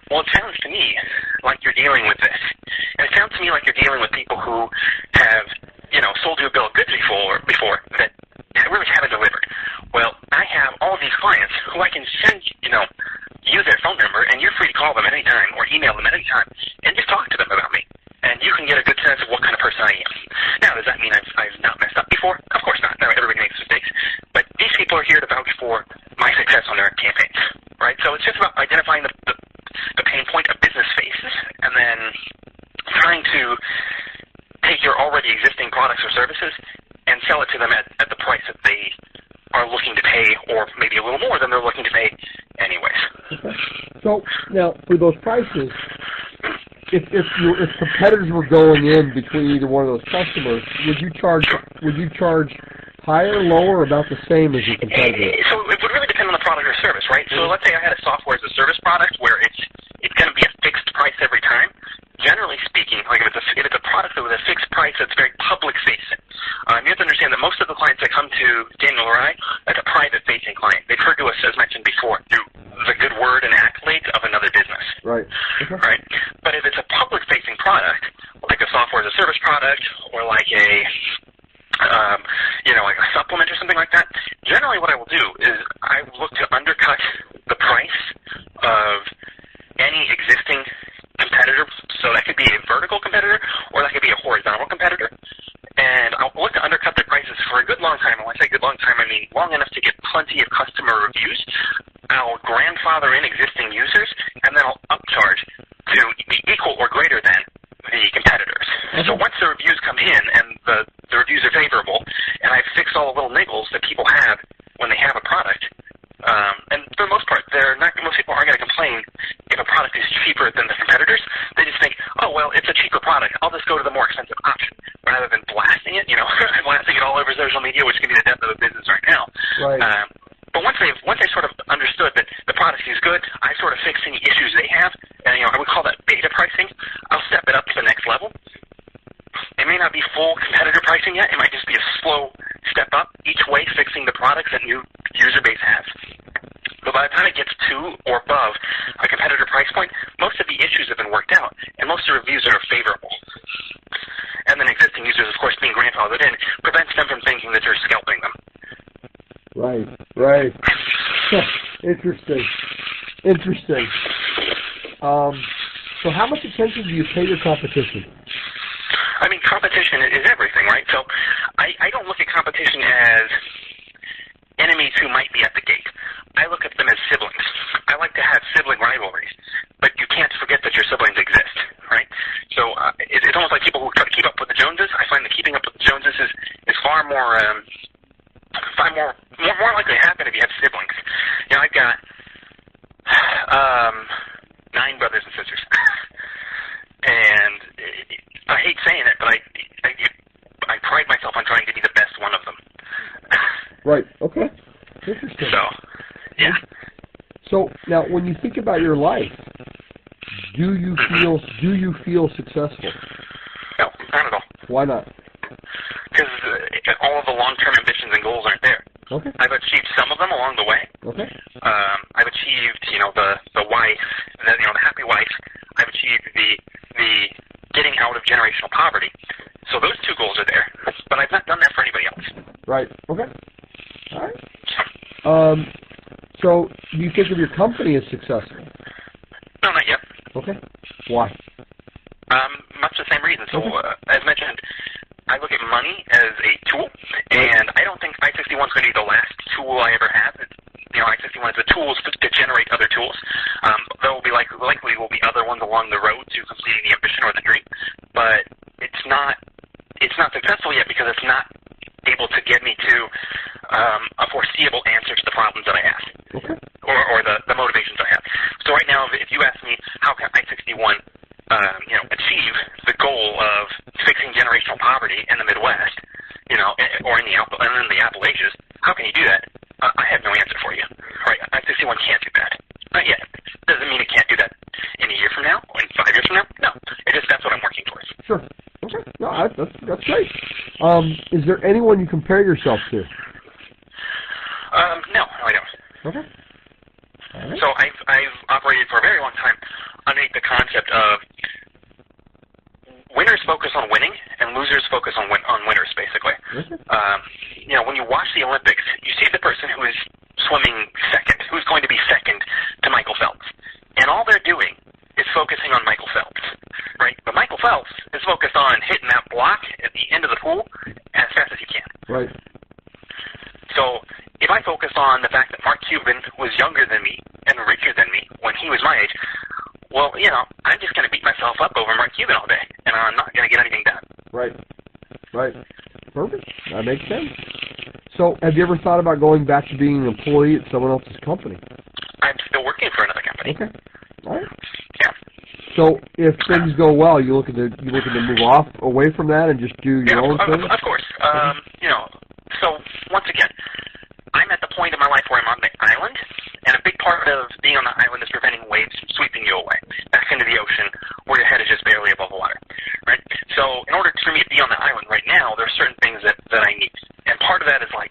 Well, it sounds to me like you're dealing with this. And it sounds to me like you're dealing with people who have, sold you a bill of goods before that really haven't delivered. Well, I have all these clients who I can send, use their phone number, and you're free to call them at any time or email them at any time and just talk to them about me. And you can get a good sense of what kind of person I am. Now, does that mean I've not messed up before? Of course not. No, everybody makes mistakes. But these people are here to vouch for my success on their campaigns, right? So it's just about identifying the pain point a business faces and then trying to take your already existing products or services and sell it to them at the price that they are looking to pay, or maybe a little more than they're looking to pay anyways. Okay. So now, for those prices, if competitors were going in between either one of those customers, would you charge higher, lower, or about the same as your competitors? So it would really depend on the product or service, right? So let's say I had a software as a service product where it's going to be a fixed price every time. Generally speaking, like if it's a product with a fixed price that's very public-facing, you have to understand that most of the clients that come to Daniel or I, that's a private-facing client. They've heard to us, as mentioned before, through the good word and accolades of another business. Right. Okay. Right? But if it's a public-facing product, like a software as a service product, or like like a supplement or something like that, generally what I will do is I look to undercut the price of any existing competitor. So that could be a vertical competitor, or that could be a horizontal competitor. And I'll look to undercut their prices for a good long time. And when I say good long time, I mean long enough to get plenty of customer reviews. I'll grandfather in existing users, and then I'll upcharge to be equal or greater than the competitors. So once the reviews come in and the reviews are favorable, and I've fixed all the little niggles that people have when they have a product, and for the most part, most people aren't going to complain if a product is cheaper than the competitors. They just think, oh, well, it's a cheaper product. I'll just go to the more expensive option rather than blasting it, blasting it all over social media, which can be the death of a business right now. Right. But once they sort of understood that the product is good, I sort of fixed any issues they have, and I would call that beta pricing. I'll step it up to the next level. It may not be full competitor pricing yet. It might just be a slow step up each way, fixing the products that new user base has. But by the time it gets to or above a competitor price point, most of the issues have been worked out, and most of the reviews are favorable. And then existing users, of course, being grandfathered in, prevents them from thinking that you're scalping them. Right. Interesting. So how much attention do you pay your competition? I mean, competition is everything, right? So I don't look at competition as enemies who might be at the gate. I look at them as siblings. I like to have sibling rivalries, but you can't forget that your siblings exist, right? So it's almost like people who try to keep up with the Joneses. I find that keeping up with the Joneses is far more likely to happen if you have siblings. I've got 9 brothers and sisters, and I hate saying it, but I pride myself on trying to be the best one of them. Right. Okay. Interesting. So, yeah. So now, when you think about your life, do you feel successful? No, not at all. Why not? Because all of the long-term ambitions and goals aren't there. Okay. I've achieved some of them along the way. Okay. I've achieved, the wife, the happy wife. I've achieved the getting out of generational poverty. So those 2 goals are there, but I've not done that for anybody else. Right. Okay. All right. So do you think of your company as successful? No, not yet. Okay. Why? Much the same reason. So, as mentioned, I look at money as a tool, and I don't think I-61 is going to be the last tool I ever have. I-61 is a tool to generate other tools. There will be likely will be other ones along the road to completing the ambition or the dream, but it's not successful yet because it's not able to get me to a foreseeable answer to the problems that I have, or the motivations I have. So right now, if you ask me how can I-61 achieve the goal of fixing generational poverty in the Midwest, or in the Appalachians, how can you do that? I have no answer for you. Right? I-61 can't do that. Not yet. Doesn't mean it can't do that in a year from now or in 5 years from now. No. That's what I'm working towards. Sure. Okay. No, that's great. Is there anyone you compare yourself to? No, I don't. Okay. All right. So I've operated for a very long time underneath the concept of winners focus on winning and losers focus on winners, basically. When you watch the Olympics, you see the person who is swimming second, who's going to be second to Michael Phelps. And all they're doing is focusing on Michael Phelps, right? But Michael Phelps is focused on hitting that block at the end of the pool as fast as he can. Right. So if I focus on the fact that Mark Cuban was younger than me and richer than me when he was my age, well, I'm just going to beat myself up over Mark Cuban all day, and I'm not going to get anything done. Right. Perfect. That makes sense. So have you ever thought about going back to being an employee at someone else's company? I'm still working for another company. Okay. All right. Yeah. So if things go well, you looking to move off away from that and just do your own thing? Of course. So once again, I'm at the point in my life where I'm on the island, and a big part of being on the island is preventing waves from sweeping you away back into the ocean where your head is just barely above water, right? So in order for me to be on the island right now, there are certain things that I need. And part of that is like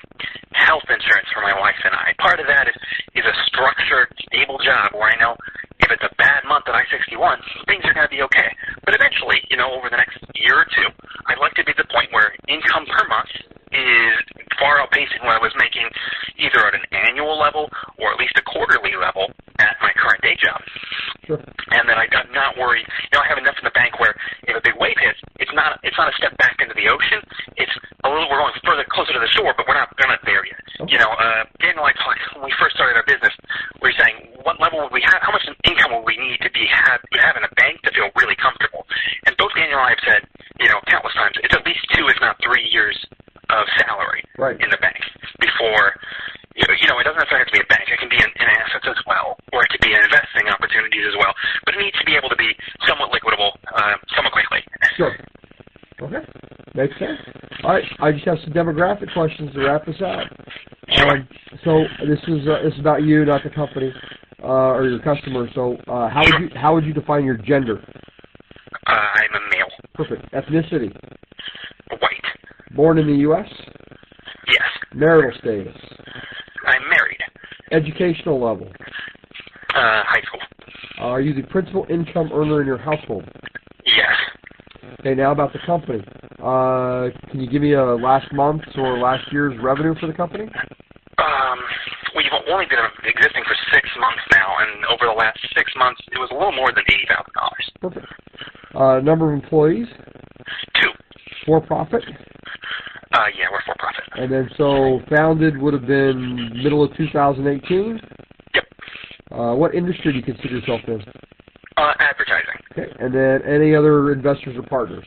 health insurance for my wife and I. Part of that is a structured, stable job where I know if it's a bad month at I-61, things are going to be okay. But eventually, over the next year or two, I'd like to be at the point where income per month is far outpacing what I was making either at an annual level or at least a quarterly level at my current day job. Sure. And that I'm not worried. I have enough in the bank where if a big wave hits, it's not a step back into the ocean. It's we're going further closer to the shore, but we're not there yet. Okay. Daniel and I talked when we first started our business. We were saying, what level would we have? How much income would we need to have in a bank to feel really comfortable? And both Daniel and I have said, countless times, it's at least 2, if not 3 years of salary in the bank before. It doesn't necessarily have to be a bank. It can be in assets as well, or it could be in investing opportunities as well. But it needs to be able to be somewhat liquidable, somewhat quickly. Sure. Okay. Makes sense. All right. I just have some demographic questions to wrap this out. Sure. So this is about you, not the company or your customer. So how would you define your gender? I'm a male. Perfect. Ethnicity? White. Born in the U.S.? Yes. Marital status? I'm married. Educational level? High school. Are you the principal income earner in your household? Yes. Okay, now about the company. Can you give me a last month's or last year's revenue for the company? We've only been existing for 6 months now, and over the last 6 months, it was a little more than $80,000. Perfect. Number of employees? 2. For profit? Yeah, we're for profit. And then so founded would have been middle of 2018? Yep. What industry do you consider yourself in? Advertising. Okay. And then any other investors or partners?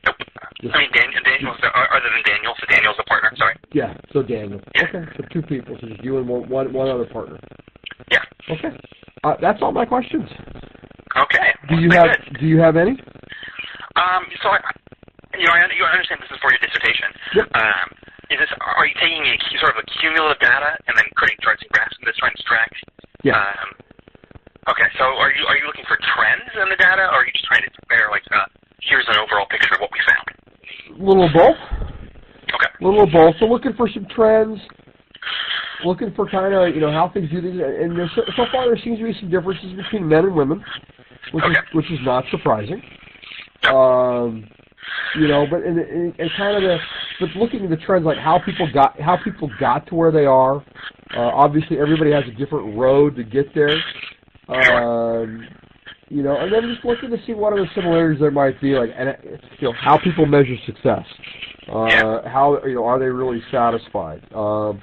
Nope. Daniel's, other than Daniel, so Daniel's a partner, sorry. Yeah, so Daniel. Yeah. Okay, so 2 people, so just you and one other partner. Yeah. Okay. That's all my questions. Okay. Do you have any? So you understand this is for your dissertation. Yep. Are you taking sort of a cumulative data and then creating charts and graphs and just trying to extract? Yeah. Okay. So are you looking for trends in the data, or are you just trying to compare here's an overall picture of what we found? A little of both. Okay. A little of both. So looking for some trends, looking for kind of how things do things, and so far there seems to be some differences between men and women, which is not surprising. But and kind of but looking at the trends, like how people got to where they are. Obviously, everybody has a different road to get there. And then just looking to see what other similarities there might be, how people measure success. How are they really satisfied? I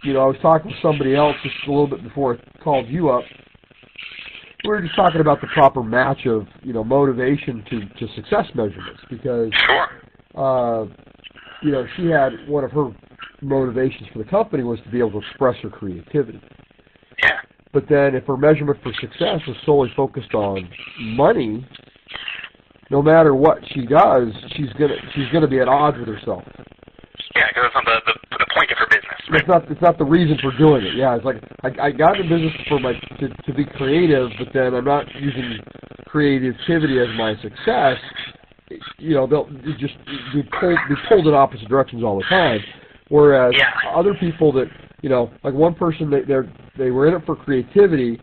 was talking with somebody else just a little bit before I called you up. We were just talking about the proper match of motivation to success measurements, because she had one of her motivations for the company was to be able to express her creativity. Yeah. But then if her measurement for success was solely focused on money, no matter what she does, she's gonna be at odds with herself. Yeah, because it's not the point of her business. Right? It's not the reason for doing it. Yeah, it's like I got in business for to be creative, but then I'm not using creativity as my success. They'll just be pulled in opposite directions all the time. Whereas other people that like one person, they were in it for creativity,